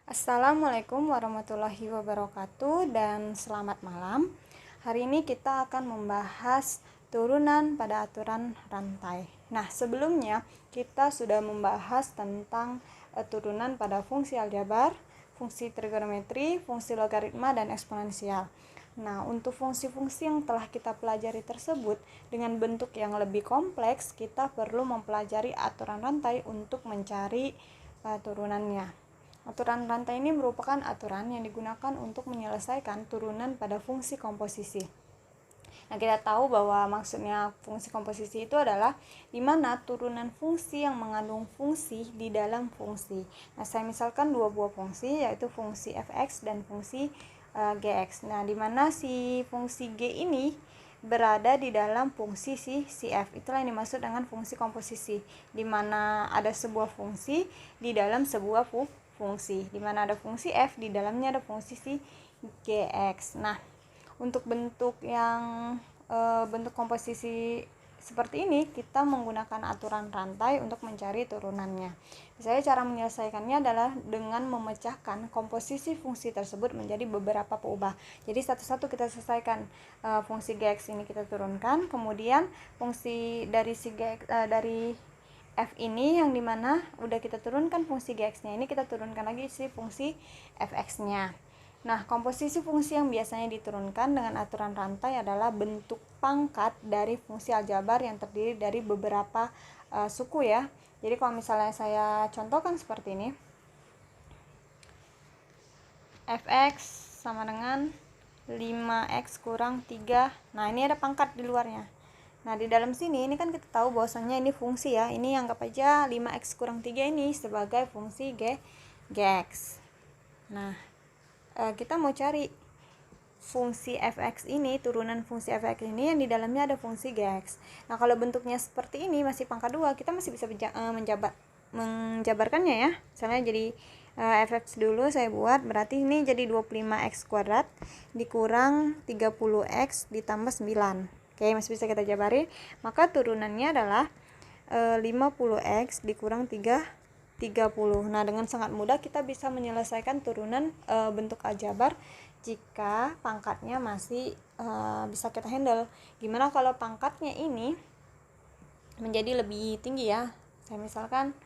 Assalamualaikum warahmatullahi wabarakatuh dan selamat malam. Hari ini kita akan membahas turunan pada aturan rantai. Nah, sebelumnya kita sudah membahas tentang turunan pada fungsi aljabar, fungsi trigonometri, fungsi logaritma, dan eksponensial. Nah, untuk fungsi-fungsi yang telah kita pelajari tersebut dengan bentuk yang lebih kompleks, kita perlu mempelajari aturan rantai untuk mencari turunannya. Aturan rantai ini merupakan aturan yang digunakan untuk menyelesaikan turunan pada fungsi komposisi. Nah, kita tahu bahwa maksudnya fungsi komposisi itu adalah di mana turunan fungsi yang mengandung fungsi di dalam fungsi. Nah, saya misalkan dua buah fungsi, yaitu fungsi fx dan fungsi gx. Nah, di mana si fungsi g ini berada di dalam fungsi si f. Itulah yang dimaksud dengan fungsi komposisi, di mana ada sebuah fungsi di dalam sebuah fungsi, di mana ada fungsi f, di dalamnya ada fungsi si gx. Nah, untuk bentuk yang bentuk komposisi seperti ini, kita menggunakan aturan rantai untuk mencari turunannya. Misalnya cara menyelesaikannya adalah dengan memecahkan komposisi fungsi tersebut menjadi beberapa peubah. Jadi satu-satu kita selesaikan. Fungsi gx ini kita turunkan, kemudian fungsi dari si gx dari f ini yang dimana udah kita turunkan fungsi gx-nya, ini kita turunkan lagi si fungsi fx-nya. Nah, komposisi fungsi yang biasanya diturunkan dengan aturan rantai adalah bentuk pangkat dari fungsi aljabar yang terdiri dari beberapa suku ya. Jadi kalau misalnya saya contohkan seperti ini, fx sama dengan 5x kurang 3. Nah, ini ada pangkat di luarnya. Nah, di dalam sini ini kan kita tahu bahwasannya ini fungsi ya. Ini anggap aja 5x kurang 3 ini sebagai fungsi gx. Nah, kita mau cari fungsi fx ini, turunan fungsi fx ini yang di dalamnya ada fungsi gx. Nah, kalau bentuknya seperti ini masih pangkat 2, kita masih bisa menjabarkannya ya. Misalnya jadi fx dulu saya buat, berarti ini jadi 25x kuadrat dikurang 30x ditambah 9. Oke, masih bisa kita jabari. Maka turunannya adalah 50x dikurang 30. Nah, dengan sangat mudah kita bisa menyelesaikan turunan bentuk aljabar jika pangkatnya masih bisa kita handle. Gimana kalau pangkatnya ini menjadi lebih tinggi ya? Saya misalkan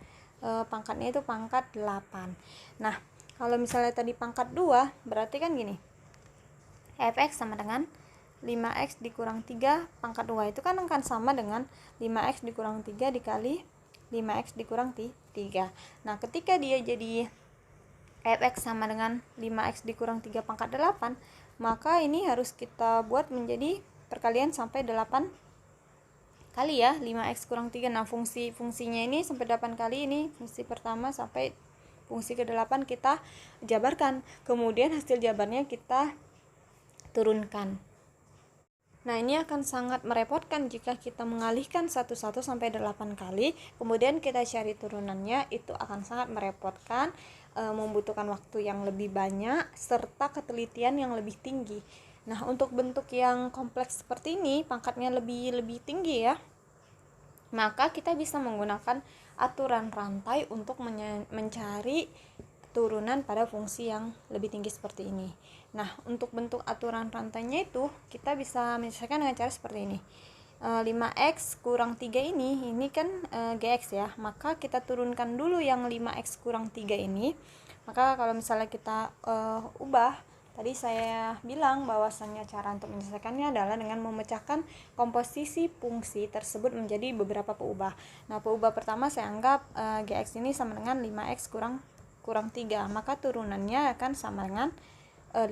pangkatnya itu pangkat 8. Nah, kalau misalnya tadi pangkat 2, berarti kan gini. fx sama dengan 5x dikurang 3 pangkat 2 itu kan akan sama dengan 5x dikurang 3 dikali 5x dikurang 3. Nah, ketika dia jadi fx sama dengan 5x dikurang 3 pangkat 8, maka ini harus kita buat menjadi perkalian sampai 8 kali ya, 5x kurang 3. Nah, fungsinya ini sampai 8 kali, ini fungsi pertama sampai fungsi ke-8 kita jabarkan. Kemudian hasil jabarnya kita turunkan. Nah, ini akan sangat merepotkan jika kita mengalihkan 1 sampai 8 kali, kemudian kita cari turunannya, itu akan sangat merepotkan, membutuhkan waktu yang lebih banyak, serta ketelitian yang lebih tinggi. Nah, untuk bentuk yang kompleks seperti ini, pangkatnya lebih tinggi ya, maka kita bisa menggunakan aturan rantai untuk mencari turunan pada fungsi yang lebih tinggi seperti ini. Nah, untuk bentuk aturan rantainya itu kita bisa menyelesaikan dengan cara seperti ini. 5x kurang 3 ini kan gx ya, maka kita turunkan dulu yang 5x kurang 3 ini. Maka kalau misalnya kita ubah, tadi saya bilang bahwasannya cara untuk menyelesaikannya adalah dengan memecahkan komposisi fungsi tersebut menjadi beberapa peubah. Nah, peubah pertama saya anggap gx ini sama dengan 5x kurang 3, maka turunannya akan sama dengan 5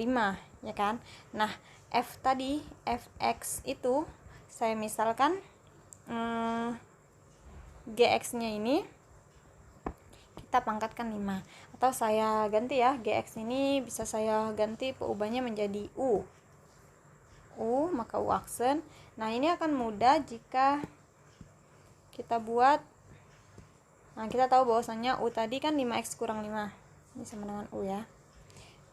ya kan. Nah, f tadi fx itu saya misalkan gx-nya ini kita pangkatkan 5, atau saya ganti ya, gx ini bisa saya ganti peubahnya menjadi u, maka u aksen. Nah, ini akan mudah jika kita buat. Nah, kita tahu bahwasannya u tadi kan 5x kurang 5. Ini sama dengan u ya.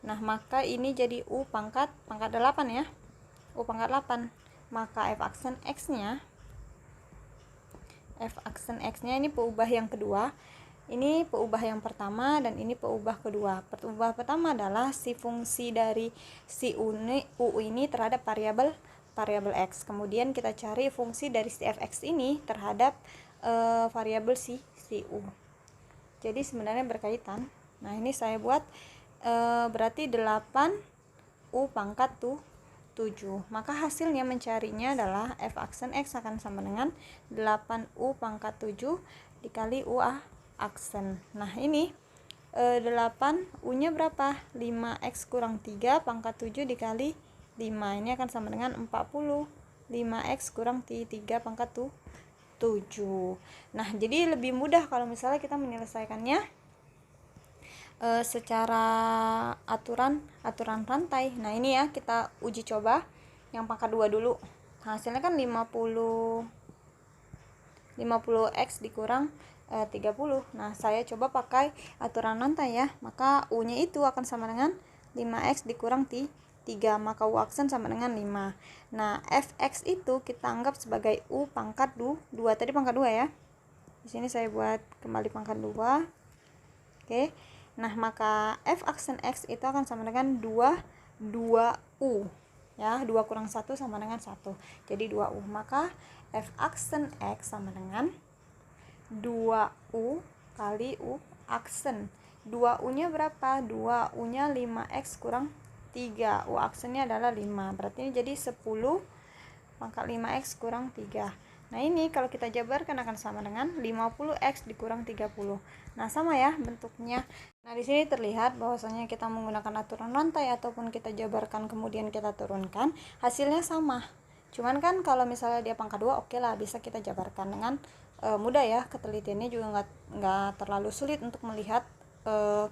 Nah, maka ini jadi u pangkat 8 ya. U pangkat 8. Maka f aksen x-nya ini peubah yang kedua. Ini peubah yang pertama dan ini peubah kedua. Peubah pertama adalah si fungsi dari si u ini terhadap variabel x. Kemudian kita cari fungsi dari si fx ini terhadap variabel si u. Jadi sebenarnya berkaitan. Nah, ini saya buat berarti 8 u pangkat 7. Maka hasilnya mencarinya adalah f aksen x akan sama dengan 8u pangkat 7 dikali u aksen. Nah, ini 8 u nya berapa? 5x kurang 3 pangkat 7 dikali 5. Ini akan sama dengan 40. 5x kurang 3 pangkat 7. Nah, jadi lebih mudah kalau misalnya kita menyelesaikannya secara aturan rantai. Nah, ini ya, kita uji coba yang pangkat 2 dulu. Hasilnya kan 50x dikurang 30. Nah, saya coba pakai aturan rantai ya. Maka u-nya itu akan sama dengan 5x dikurang 3, maka u aksen sama dengan 5. Nah, fx itu kita anggap sebagai u pangkat 2. Tadi pangkat 2 ya. Di sini saya buat kembali pangkat 2. Oke. Nah, maka f aksen x itu akan sama dengan 2u. Ya, 2 kurang 1 sama dengan 1. Jadi 2u. Maka f aksen x sama dengan 2u kali u aksen. 2u-nya berapa? 2u-nya 5x kurang 3. U aksennya adalah 5. Berarti ini jadi 10 pangkat 5x kurang 3. Nah, ini kalau kita jabarkan akan sama dengan 50x dikurang 30. Nah, sama ya bentuknya. Nah, di sini terlihat bahwasanya kita menggunakan aturan rantai ataupun kita jabarkan kemudian kita turunkan, hasilnya sama. Cuman kan kalau misalnya dia pangkat 2, oke lah, bisa kita jabarkan dengan mudah ya. Ketelitiannya juga nggak terlalu sulit untuk melihat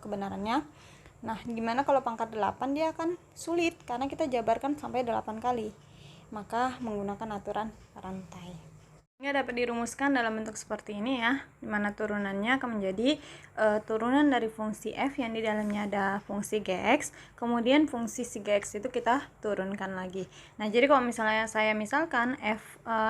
kebenarannya. Nah, gimana kalau pangkat 8? Dia akan sulit karena kita jabarkan sampai 8 kali. Maka menggunakan aturan rantai. Ini dapat dirumuskan dalam bentuk seperti ini ya, dimana turunannya akan menjadi turunan dari fungsi f yang di dalamnya ada fungsi gx, kemudian fungsi si gx itu kita turunkan lagi. Nah, jadi kalau misalnya saya misalkan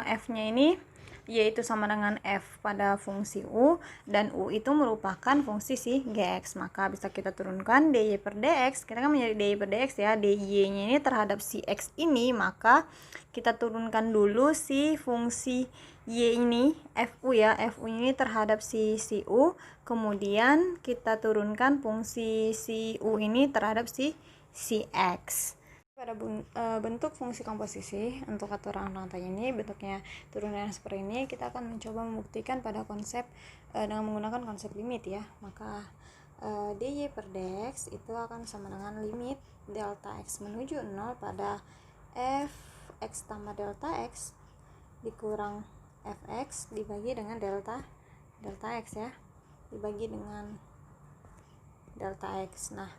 f-nya ini yaitu sama dengan f pada fungsi u, dan u itu merupakan fungsi si gx, maka bisa kita turunkan dy per dx. Kita kan menjadi dy per dx ya, dy nya ini terhadap si x ini, maka kita turunkan dulu si fungsi y ini, fu ya, fu ini terhadap si u, kemudian kita turunkan fungsi si u ini terhadap si x. Pada bentuk fungsi komposisi untuk aturan rantai ini bentuknya turunan seperti ini, kita akan mencoba membuktikan pada konsep dengan menggunakan konsep limit ya. Maka dy per dx itu akan sama dengan limit delta x menuju 0 pada f x tambah delta x dikurang fx dibagi dengan delta x ya, dibagi dengan delta x. Nah,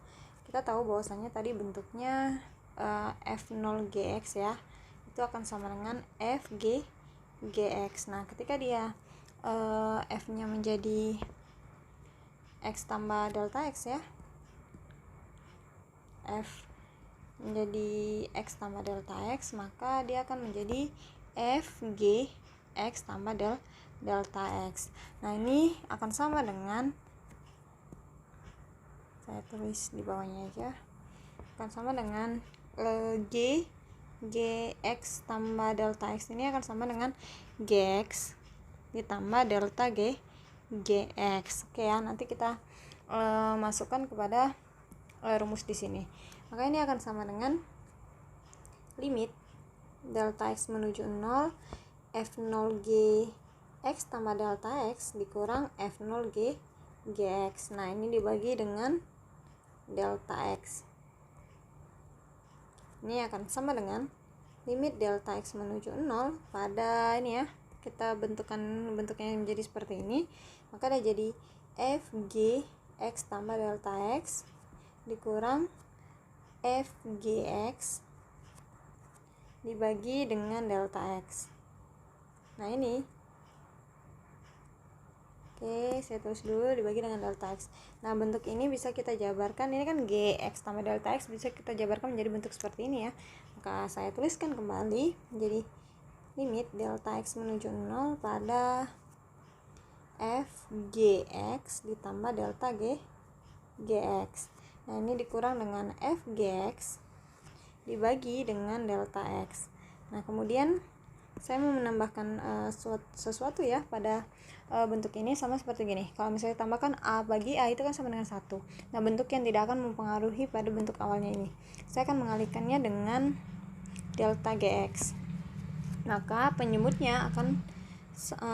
kita tahu bahwasanya tadi bentuknya f0gx ya, itu akan sama dengan fgx. Nah, ketika dia f-nya menjadi x tambah delta x ya, f menjadi x tambah delta x, maka dia akan menjadi fgx tambah delta x. Nah, ini akan sama dengan, saya tulis di bawahnya aja, akan sama dengan gx tambah delta x ini akan sama dengan gx ditambah delta gx. Oke ya, nanti kita masukkan kepada rumus di sini. Maka ini akan sama dengan limit delta x menuju 0 f0gx tambah delta x dikurang f0gx. Nah, ini dibagi dengan delta x. Ini akan sama dengan limit delta x menuju 0 pada ini ya, kita bentuknya menjadi seperti ini, maka dia jadi fgx tambah delta x dikurang fgx dibagi dengan delta x. Nah, ini oke, saya tulis dulu dibagi dengan delta x. Nah, bentuk ini bisa kita jabarkan, ini kan gx tambah delta x bisa kita jabarkan menjadi bentuk seperti ini ya. Maka saya tuliskan kembali menjadi limit delta x menuju 0 pada fgx ditambah delta gx. Nah, ini dikurang dengan fgx dibagi dengan delta x. Nah, kemudian saya mau menambahkan sesuatu ya pada bentuk ini, sama seperti gini. Kalau misalnya tambahkan a bagi a itu kan sama dengan 1. Nah, bentuk yang tidak akan mempengaruhi pada bentuk awalnya ini, saya akan mengalihkannya dengan delta gx. Maka penyebutnya akan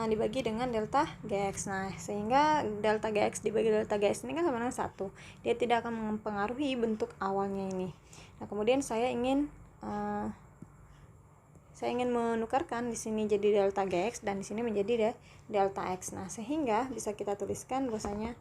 dibagi dengan delta gx. Nah, sehingga delta gx dibagi delta gx ini kan sama dengan 1. Dia tidak akan mempengaruhi bentuk awalnya ini. Nah, kemudian saya ingin menukarkan di sini jadi delta gx dan di sini menjadi delta x. Nah, sehingga bisa kita tuliskan bahwasanya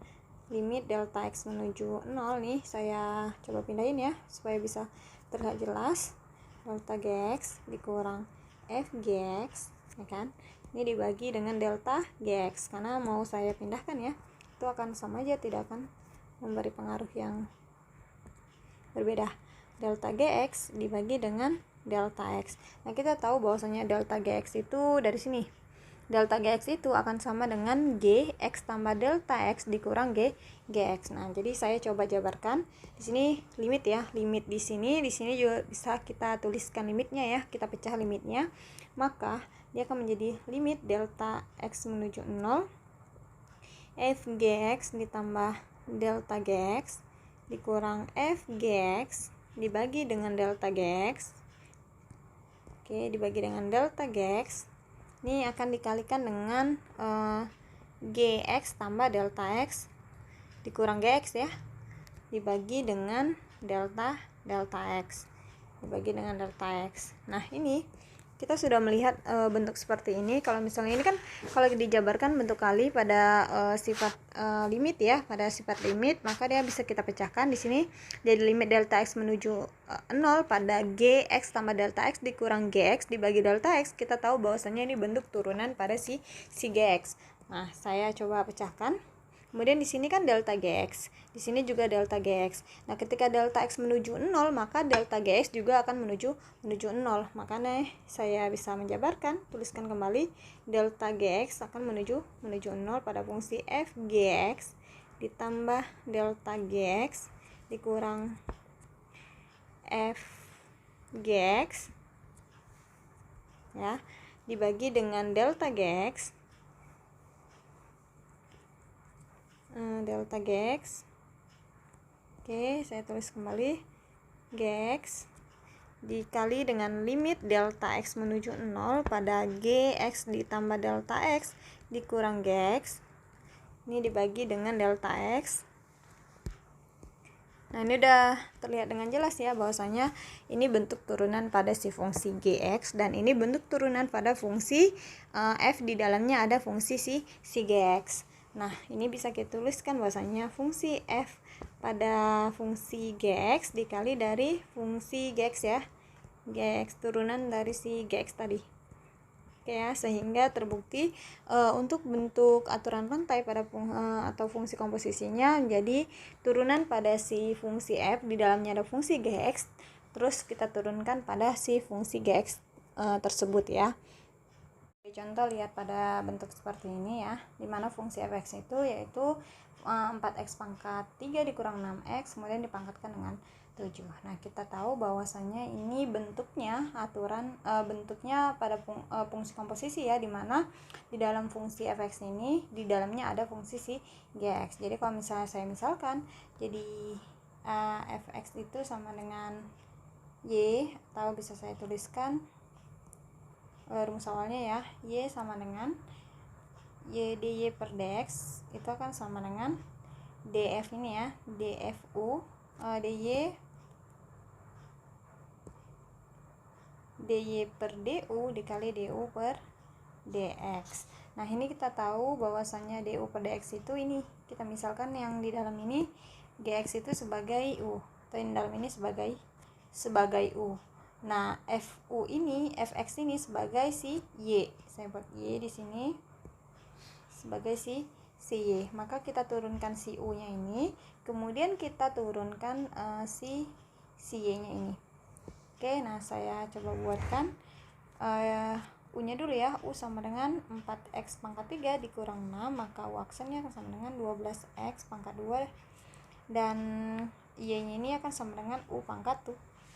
limit delta x menuju 0 nih, saya coba pindahin ya supaya bisa terlihat jelas. Delta gx dikurang fgx, ya kan? Ini dibagi dengan delta gx, karena mau saya pindahkan ya, itu akan sama aja, tidak akan memberi pengaruh yang berbeda. Delta gx dibagi dengan delta x. Nah, kita tahu bahwasanya delta gx itu dari sini. Delta gx itu akan sama dengan gx tambah delta x dikurang gx. Nah, jadi saya coba jabarkan. Di sini limit ya, limit di sini juga bisa kita tuliskan limitnya ya, kita pecah limitnya. Maka dia akan menjadi limit delta x menuju 0 fgx ditambah delta gx dikurang fgx dibagi dengan delta gx. Oke, dibagi dengan delta gx. Ini akan dikalikan dengan gx tambah delta x dikurang gx ya, dibagi dengan delta x, dibagi dengan delta x. Nah, ini kita sudah melihat bentuk seperti ini. Kalau misalnya ini kan kalau dijabarkan bentuk kali pada sifat limit ya, pada sifat limit, maka dia bisa kita pecahkan di sini jadi limit delta x menuju 0 pada gx tambah delta x dikurang gx dibagi delta x. Kita tahu bahwasanya ini bentuk turunan pada si gx. Nah, saya coba pecahkan. Kemudian di sini kan delta gx, di sini juga delta gx. Nah, ketika delta x menuju 0, maka delta gx juga akan menuju 0. Makanya saya bisa menjabarkan, tuliskan kembali delta gx akan menuju 0 pada fungsi f gx ditambah delta gx dikurang f gx ya, dibagi dengan delta gx. Delta gx. Oke, saya tulis kembali gx dikali dengan limit delta x menuju 0 pada gx ditambah delta x dikurang gx. Ini dibagi dengan delta x. Nah, ini udah terlihat dengan jelas ya bahwasanya ini bentuk turunan pada si fungsi gx dan ini bentuk turunan pada fungsi f di dalamnya ada fungsi si gx. Nah, ini bisa kita tuliskan bahwasanya fungsi f pada fungsi gx dikali dari fungsi gx ya, gx turunan dari si gx tadi. Oke ya, sehingga terbukti untuk bentuk aturan rantai pada atau fungsi komposisinya menjadi turunan pada si fungsi f, di dalamnya ada fungsi gx, terus kita turunkan pada si fungsi gx tersebut ya. Contoh, lihat pada bentuk seperti ini ya, dimana fungsi fx itu yaitu 4x pangkat 3 dikurang 6x kemudian dipangkatkan dengan 7. Nah, kita tahu bahwasannya ini bentuknya bentuknya pada fungsi komposisi ya, dimana di dalam fungsi fx ini di dalamnya ada fungsi si gx. Jadi kalau misalnya saya misalkan jadi fx itu sama dengan y, atau bisa saya tuliskan rumus awalnya ya, y sama dengan y dy per dx itu akan sama dengan df ini ya, dfu dy per du dikali du per dx. Nah, ini kita tahu bahwasannya du per dx itu ini kita misalkan yang di dalam ini gx itu sebagai u, atau yang dalam ini sebagai u. Nah, fu ini, fx ini sebagai si y. Saya buat y di sini sebagai si y. Maka kita turunkan si u-nya ini, kemudian kita turunkan si y-nya ini. Oke, nah saya coba buatkan U-nya dulu ya, U sama dengan 4x pangkat 3 dikurang 6, maka U aksennya akan sama dengan 12x pangkat 2, dan Y-nya ini akan sama dengan U pangkat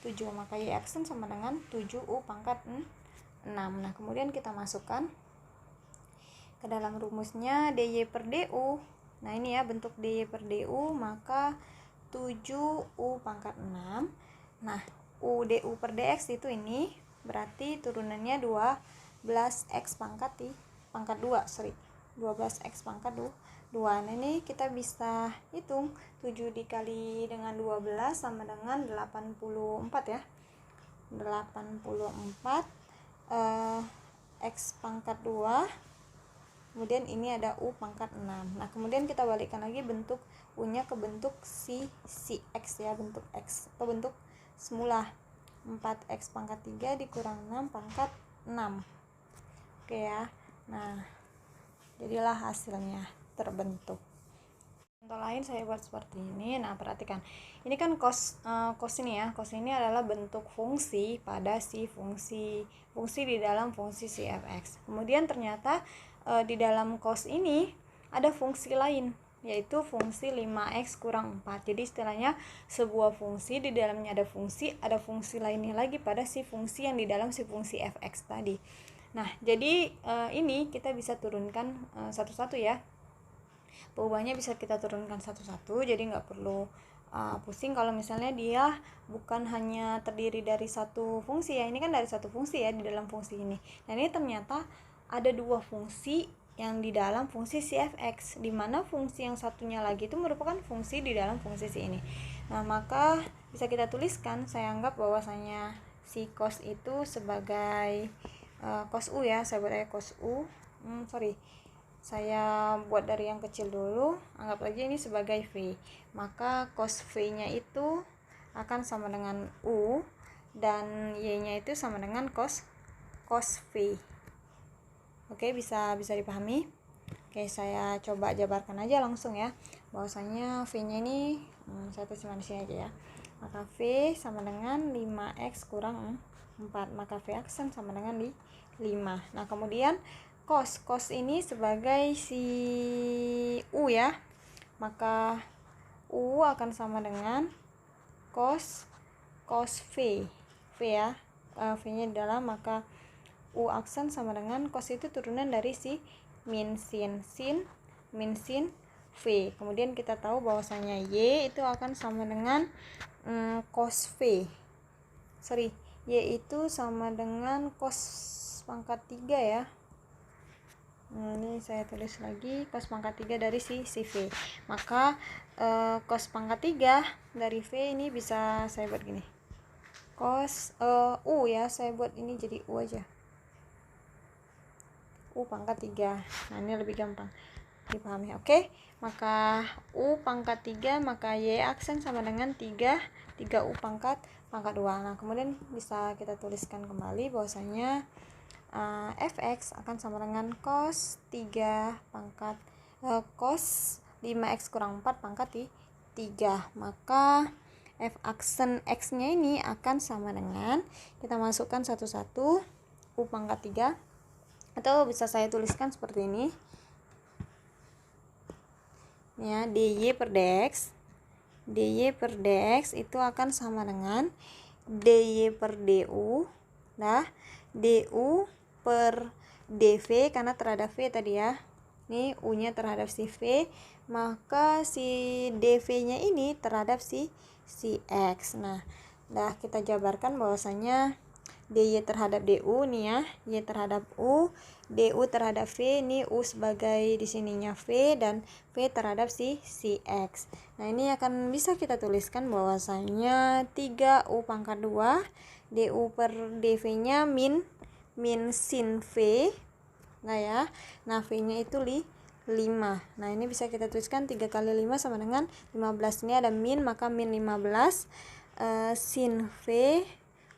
7, maka Y aksen sama dengan 7U pangkat 6. Nah, kemudian kita masukkan ke dalam rumusnya DY per DU. Nah, ini ya bentuk DY per DU, maka 7U pangkat 6. Nah, U DU per DX itu ini berarti turunannya 12x pangkat 2, 12x pangkat 2. Nah, ini kita bisa hitung 7 dikali dengan 12 sama dengan 84 ya. 84 x pangkat 2. Kemudian ini ada U pangkat 6. Nah, kemudian kita balikkan lagi bentuk U-nya ke bentuk si X ya, bentuk X atau bentuk semula. 4x pangkat 3 dikurang 6 pangkat 6. Oke ya. Nah, jadilah hasilnya terbentuk. Contoh lain saya buat seperti ini. Nah, perhatikan. Ini kan cos ini ya. Cos ini adalah bentuk fungsi pada si fungsi di dalam fungsi si fx. Kemudian ternyata di dalam cos ini ada fungsi lain, yaitu fungsi 5x kurang 4. Jadi istilahnya sebuah fungsi di dalamnya ada fungsi lainnya lagi pada si fungsi yang di dalam si fungsi fx tadi. Nah, jadi ini kita bisa turunkan satu-satu ya. Perubahannya bisa kita turunkan satu-satu, jadi nggak perlu pusing kalau misalnya dia bukan hanya terdiri dari satu fungsi ya. Ini kan dari satu fungsi ya di dalam fungsi ini. Dan ini ternyata ada dua fungsi yang di dalam fungsi si fx, di mana fungsi yang satunya lagi itu merupakan fungsi di dalam fungsi si ini. Nah, maka bisa kita tuliskan, saya anggap bahwasanya si cos itu sebagai cos u ya. Saya buat aja cos u. Saya buat dari yang kecil dulu, anggap aja ini sebagai V. Maka cos V-nya itu akan sama dengan U, dan Y-nya itu sama dengan cos V. Oke, bisa dipahami? Oke, saya coba jabarkan aja langsung ya. Bahwasanya V-nya ini saya tulis di sini aja ya. Maka V sama dengan 5x kurang 4. Maka V aksen sama dengan 5. Nah, kemudian cos ini sebagai si U ya. Maka U akan sama dengan cos V ya. V-nya di dalam, maka U aksen sama dengan cos itu turunan dari si min sin V. Kemudian kita tahu bahwasanya Y itu akan sama dengan cos V. Y itu sama dengan cos pangkat 3 ya. Nah, ini saya tulis lagi cos pangkat 3 dari si V. Maka cos pangkat 3 dari V ini bisa saya buat gini. Cos U ya, saya buat ini jadi U aja. U pangkat 3. Nah, ini lebih gampang dipahami. Oke, maka U pangkat 3, maka Y aksen sama dengan 3U pangkat 2. Nah, kemudian bisa kita tuliskan kembali bahwasanya fx akan sama dengan cos 3 pangkat cos 5x kurang 4 pangkat 3. Maka f aksen x nya ini akan sama dengan, kita masukkan satu-satu, U pangkat 3, atau bisa saya tuliskan seperti ini ya, dy per dx itu akan sama dengan dy per du. Nah, du per dv, karena terhadap v tadi ya, ini u nya terhadap si v, maka si dv nya ini terhadap si x. Nah, kita jabarkan bahwasanya dy terhadap du nih ya, y terhadap u, du terhadap v, ini u sebagai di sininya v, dan v terhadap si x. Nah, ini akan bisa kita tuliskan bahwasanya 3u pangkat 2 du per dv nya min sin v. Nah ya, nah v nya itu 5. Nah, ini bisa kita tuliskan 3 kali 5 sama dengan 15. Ini ada min, maka min 15 sin v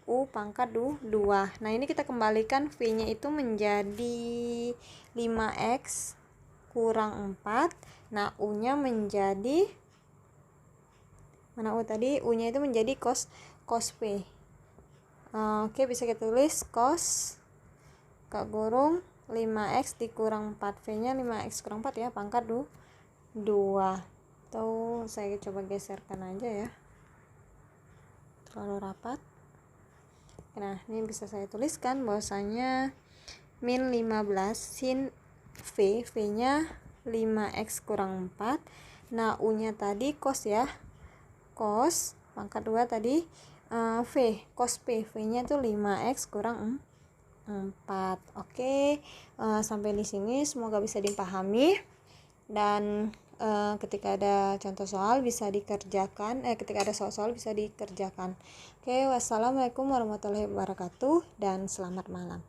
u pangkat 2. Nah, ini kita kembalikan v nya itu menjadi 5x kurang 4. Nah, u nya menjadi, mana u tadi, u nya itu menjadi cos v. Oke, bisa kita tulis cos buka kurung 5x dikurang 4, V nya 5x kurang 4 ya, pangkat 2. Atau saya coba geserkan aja ya, terlalu rapat. Nah, ini bisa saya tuliskan bahwasanya min 15 sin V nya 5x kurang 4. Nah, U nya tadi cos ya, cos pangkat 2 tadi, V cos P, V nya tuh 5x kurang 4. Oke, sampai di sini semoga bisa dipahami, dan ketika ada contoh soal bisa dikerjakan, ketika ada soal-soal bisa dikerjakan. Oke, wassalamualaikum warahmatullahi wabarakatuh dan selamat malam.